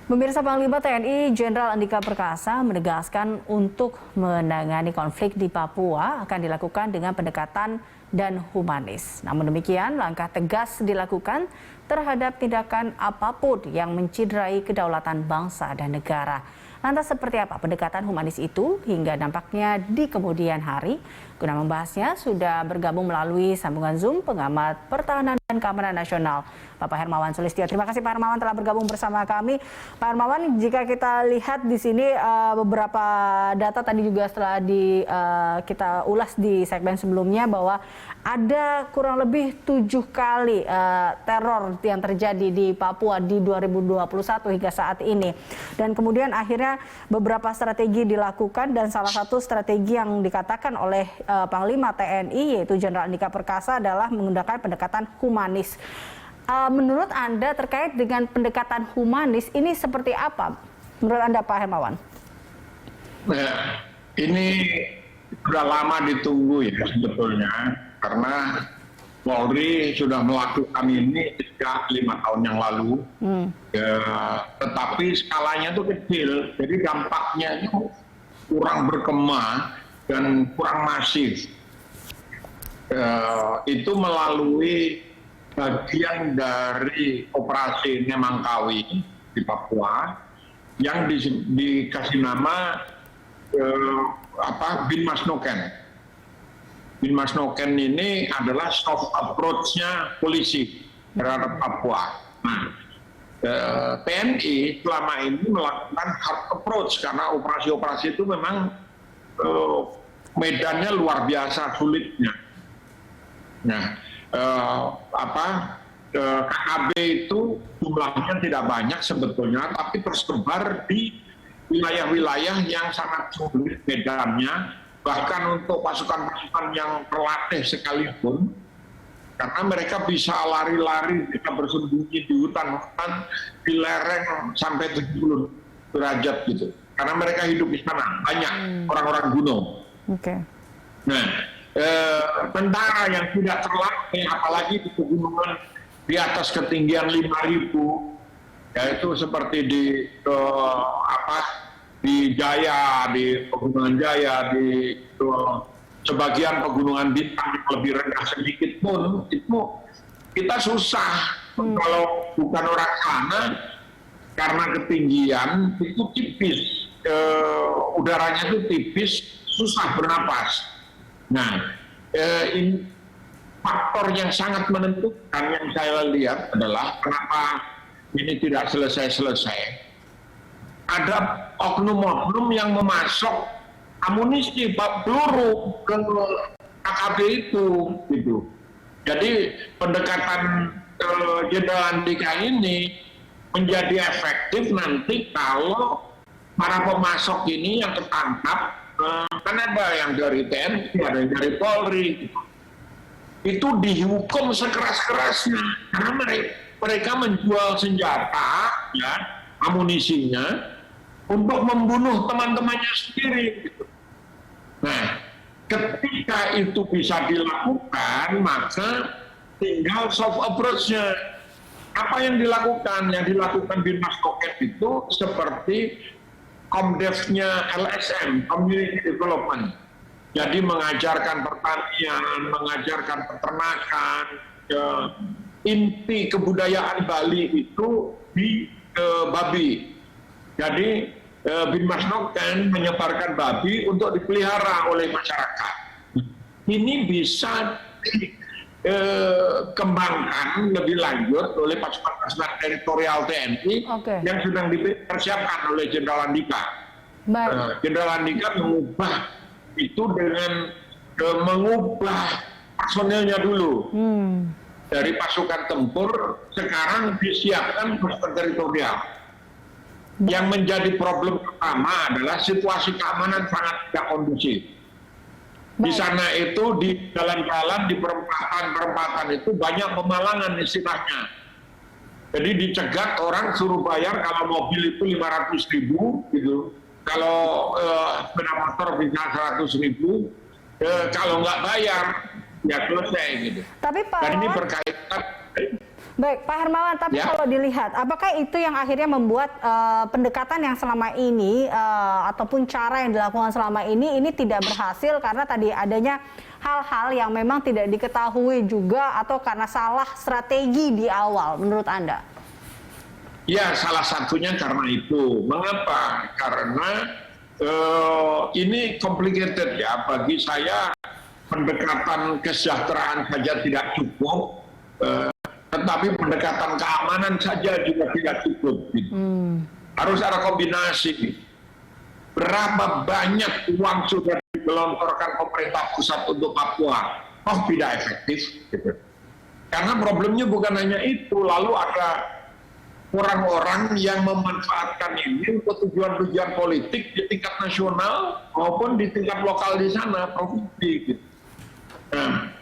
Pemirsa, Panglima TNI Jenderal Andika Perkasa menegaskan untuk menangani konflik di Papua akan dilakukan dengan pendekatan dan humanis. Namun demikian, langkah tegas dilakukan terhadap tindakan apapun yang menciderai kedaulatan bangsa dan negara. Lantas seperti apa pendekatan humanis itu hingga dampaknya di kemudian hari? Guna membahasnya sudah bergabung melalui sambungan Zoom pengamat pertahanan dan keamanan nasional, Bapak Hermawan Sulistyo. Terima kasih Pak Hermawan telah bergabung bersama kami. Pak Hermawan, jika kita lihat di sini beberapa data tadi juga setelah kita ulas di segmen sebelumnya bahwa ada kurang lebih 7 kali teror yang terjadi di Papua di 2021 hingga saat ini. Dan kemudian akhirnya beberapa strategi dilakukan dan salah satu strategi yang dikatakan oleh Panglima TNI yaitu Jenderal Andika Perkasa adalah menggunakan pendekatan humanis. Menurut Anda terkait dengan pendekatan humanis ini seperti apa? Menurut Anda Pak Hermawan? Nah, ini sudah lama ditunggu ya sebetulnya karena Polri sudah melakukan ini sejak 5 tahun yang lalu. Ya, tetapi skalanya itu kecil, jadi dampaknya itu kurang berkema dan kurang masif. Itu melalui bagian dari operasi Nemangkawi di Papua yang dikasih nama Binmas Noken. Binmas Noken ini adalah soft approach-nya polisi terhadap Papua. Nah, TNI selama ini melakukan hard approach karena operasi-operasi itu memang medannya luar biasa sulitnya. Nah, KKB itu jumlahnya tidak banyak sebetulnya, tapi tersebar di wilayah-wilayah yang sangat sulit medannya, bahkan untuk pasukan-pasukan yang terlatih sekalipun, karena mereka bisa lari-lari, bisa bersembunyi di hutan-hutan, di lereng sampai 70 derajat gitu. Karena mereka hidup di sana, banyak orang-orang gunung. Nah, tentara yang tidak terlatih, apalagi di pegunungan di atas ketinggian 5.000, yaitu seperti di Jaya, di Pegunungan Jaya, di sebagian Pegunungan Bintang yang lebih rendah sedikit pun, itu kita susah kalau bukan orang sana karena ketinggian itu tipis, udaranya itu tipis, susah bernapas. Nah, ini faktor yang sangat menentukan yang saya lihat adalah kenapa ini tidak selesai-selesai. Ada oknum-oknum yang memasok amunisi, peluru ke KKB itu, gitu. Jadi pendekatan Jenderal Andika ini menjadi efektif nanti kalau para pemasok ini yang tertangkap, kan ada yang dari TNI, ada yang dari Polri, gitu. Itu dihukum sekeras-kerasnya karena mereka menjual senjata, ya, amunisinya untuk membunuh teman-temannya sendiri. Gitu. Nah, ketika itu bisa dilakukan, maka tinggal soft approach-nya. Apa yang dilakukan? Yang dilakukan Binmas Noken itu seperti Komdevnya LSM, Community Development. Jadi mengajarkan pertanian, mengajarkan peternakan, inti kebudayaan Bali itu di babi. Jadi Binmas Noken menyebarkan babi untuk dipelihara oleh masyarakat. Ini bisa dikembangkan lebih lanjut oleh pasukan-pasukan teritorial TNI yang sedang dipersiapkan oleh Jenderal Andika. Jenderal Andika mengubah itu dengan mengubah personelnya dulu. Dari pasukan tempur sekarang disiapkan pasukan teritorial. Yang menjadi problem pertama adalah situasi keamanan sangat tidak kondusif. Di sana itu di jalan-jalan, di perempatan itu banyak pemalangan istilahnya. Jadi dicegat orang suruh bayar kalau mobil itu 500.000 gitu. Kalau sepeda motor bisa 100.000. Kalau nggak bayar ya selesai gitu. Tapi Pak dan ini berkaitan Baik, Pak Hermawan, tapi Ya. kalau dilihat, apakah itu yang akhirnya membuat pendekatan yang selama ini ataupun cara yang dilakukan selama ini tidak berhasil karena tadi adanya hal-hal yang memang tidak diketahui juga atau karena salah strategi di awal, menurut Anda? Ya, salah satunya karena itu. Mengapa? Karena ini complicated ya. Bagi saya pendekatan kesejahteraan saja tidak cukup. Tetapi pendekatan keamanan saja juga tidak cukup. Harus ada kombinasi. Berapa banyak uang sudah digelontorkan pemerintah pusat untuk Papua? Oh, tidak efektif. Gitu. Karena problemnya bukan hanya itu. Lalu ada orang-orang yang memanfaatkan ini untuk tujuan-tujuan politik di tingkat nasional maupun di tingkat lokal di sana, provinsi. Gitu.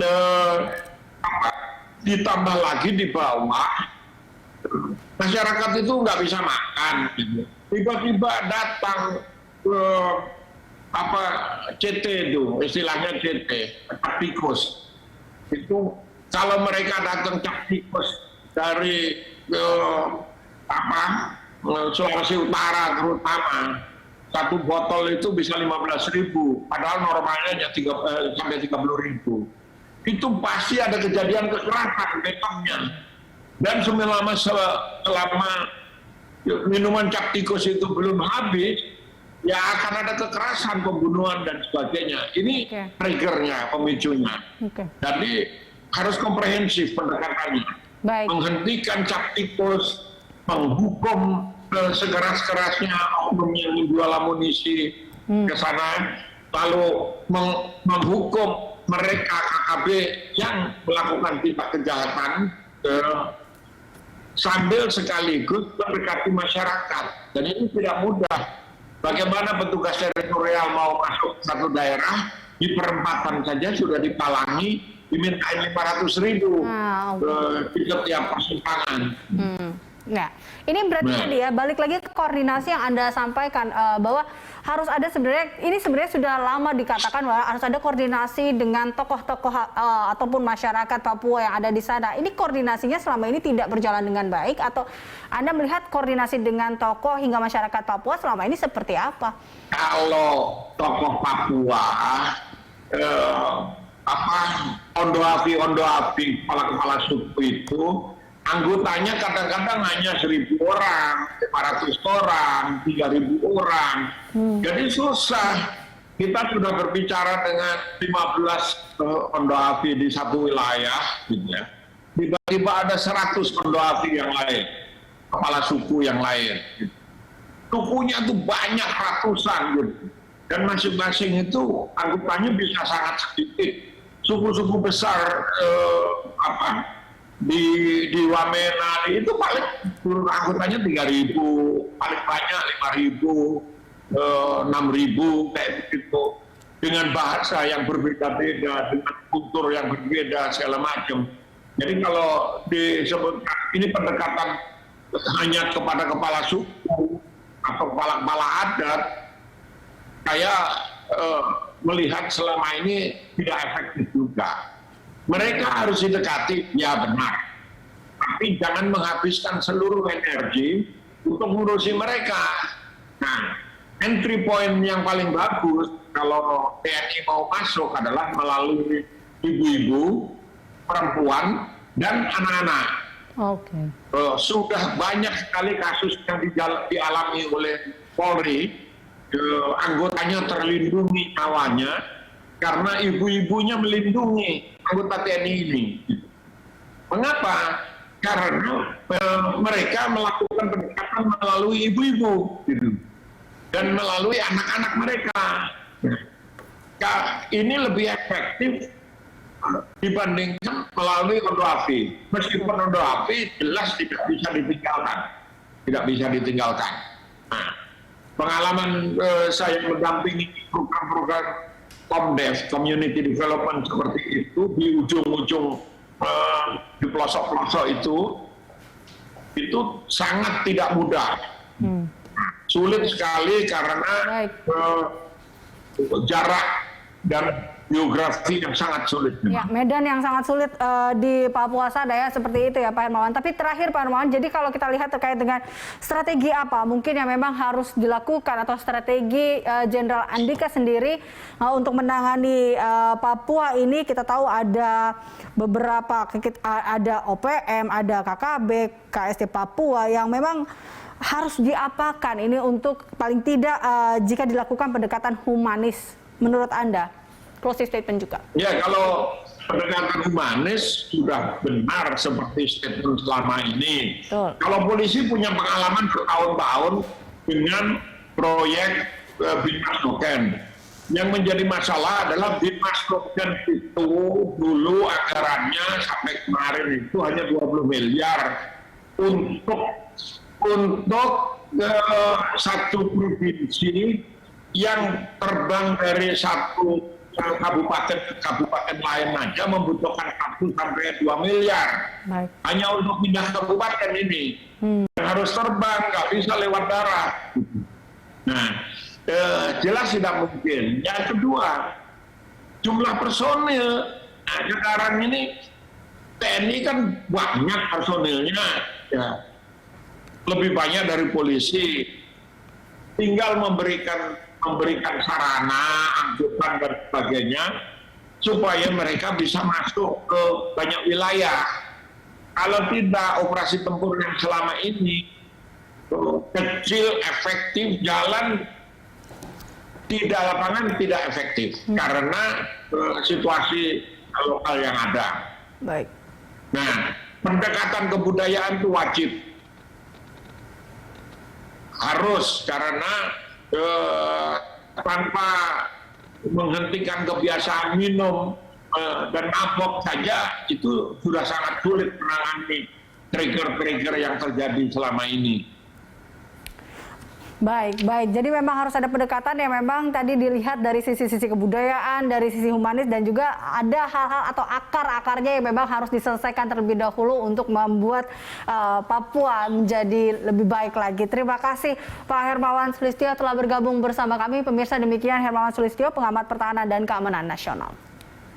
Nah, ditambah lagi di bawah masyarakat itu nggak bisa makan, gitu. Tiba-tiba datang ke CT itu, istilahnya CT, cap tikus. Itu kalau mereka datang cap tikus dari Sulawesi Utara terutama, satu botol itu bisa 15.000, padahal normalnya hanya sampai 30.000. Itu pasti ada kejadian kekerasan memangnya. Dan selama minuman cap tikus itu belum habis, ya akan ada kekerasan, pembunuhan dan sebagainya. Ini triggernya, pemicunya. Jadi harus komprehensif pendekatannya. Baik. Menghentikan cap tikus, menghukum sekeras-kerasnya oknum yang menjual amunisi ke sana, lalu menghukum mereka KKB yang melakukan tindak kejahatan sambil sekaligus mendekati masyarakat. Dan ini tidak mudah. Bagaimana petugas teritorial mau masuk ke satu daerah, di perempatan saja sudah dipalangi, dimintain 500.000 di setiap persimpangan. Nah, ini berarti tadi ya, balik lagi ke koordinasi yang Anda sampaikan bahwa harus ada ini sebenarnya sudah lama dikatakan bahwa harus ada koordinasi dengan tokoh-tokoh ataupun masyarakat Papua yang ada di sana. Ini koordinasinya selama ini tidak berjalan dengan baik atau Anda melihat koordinasi dengan tokoh hingga masyarakat Papua selama ini seperti apa? Kalau tokoh Papua ondo-afi, kepala suku itu anggotanya kadang-kadang hanya 1.000 orang, 500 orang, 3.000 orang. Jadi susah. Kita sudah berbicara dengan 15 ondo-afi di satu wilayah, gitu ya. Tiba-tiba ada 100 ondo-afi yang lain, kepala suku yang lain. Gitu. Sukunya itu banyak ratusan, gitu. Dan masing-masing itu anggotanya bisa sangat sedikit. Suku-suku besar di Wamena itu paling anggotanya 3.000, paling banyak 5.000, 6.000 kayak begitu, dengan bahasa yang berbeda-beda, dengan kultur yang berbeda segala macam. Jadi kalau disebutkan ini pendekatan hanya kepada kepala suku atau kepala adat, saya melihat selama ini tidak efektif juga. Mereka harus didekati, ya benar. Tapi jangan menghabiskan seluruh energi untuk ngurusi mereka. Nah, entry point yang paling bagus kalau TNI mau masuk adalah melalui ibu-ibu, perempuan, dan anak-anak. Sudah banyak sekali kasus yang dialami oleh Polri, anggotanya terlindungi nyawanya karena ibu-ibunya melindungi anggota TNI ini. Mengapa? Karena mereka melakukan pendekatan melalui ibu-ibu dan melalui anak-anak mereka. Ini lebih efektif dibandingkan melalui ondo-afi. Meskipun ondo-afi jelas tidak bisa ditinggalkan. Nah, pengalaman saya mendampingi program-program Komdev, Community Development seperti itu di ujung-ujung di pelosok-pelosok itu sangat tidak mudah. Sulit sekali karena jarak dan geografi yang sangat sulit. Ya, medan yang sangat sulit di Papua sana ya, seperti itu ya Pak Hermawan. Tapi terakhir Pak Hermawan, jadi kalau kita lihat terkait dengan strategi apa mungkin yang memang harus dilakukan atau strategi Jenderal Andika sendiri untuk menangani Papua ini, kita tahu ada beberapa, ada OPM, ada KKB, KST Papua yang memang harus diapakan ini untuk paling tidak jika dilakukan pendekatan humanis menurut Anda? Closing statement juga. Ya, kalau pendekatan humanis sudah benar seperti statement selama ini. Betul. Kalau polisi punya pengalaman bertahun-tahun dengan proyek Binmas Noken. Yang menjadi masalah adalah Binmas Noken itu dulu anggarannya sampai kemarin itu hanya 20 miliar untuk satu provinsi yang terbang dari satu kabupaten ke kabupaten lain aja membutuhkan 1 sampai 2 miliar. Baik. Hanya untuk pindah kabupaten ini. Harus terbang, nggak bisa lewat darat. Nah, jelas tidak mungkin. Yang kedua, jumlah personil. Nah, sekarang ini TNI kan banyak personilnya. Ya. Lebih banyak dari polisi. Tinggal memberikan sarana, angkutan dan sebagainya supaya mereka bisa masuk ke banyak wilayah. Kalau tidak, operasi tempur yang selama ini kecil, efektif, jalan tidak, lapangan tidak efektif karena situasi lokal yang ada. Baik. Nah, pendekatan kebudayaan itu wajib. Harus, karena tanpa menghentikan kebiasaan minum dan mabok saja itu sudah sangat sulit menangani trigger-trigger yang terjadi selama ini. Baik. Jadi memang harus ada pendekatan yang memang tadi dilihat dari sisi-sisi kebudayaan, dari sisi humanis, dan juga ada hal-hal atau akar-akarnya yang memang harus diselesaikan terlebih dahulu untuk membuat Papua menjadi lebih baik lagi. Terima kasih Pak Hermawan Sulistyo telah bergabung bersama kami. Pemirsa, demikian Hermawan Sulistyo, pengamat pertahanan dan keamanan nasional.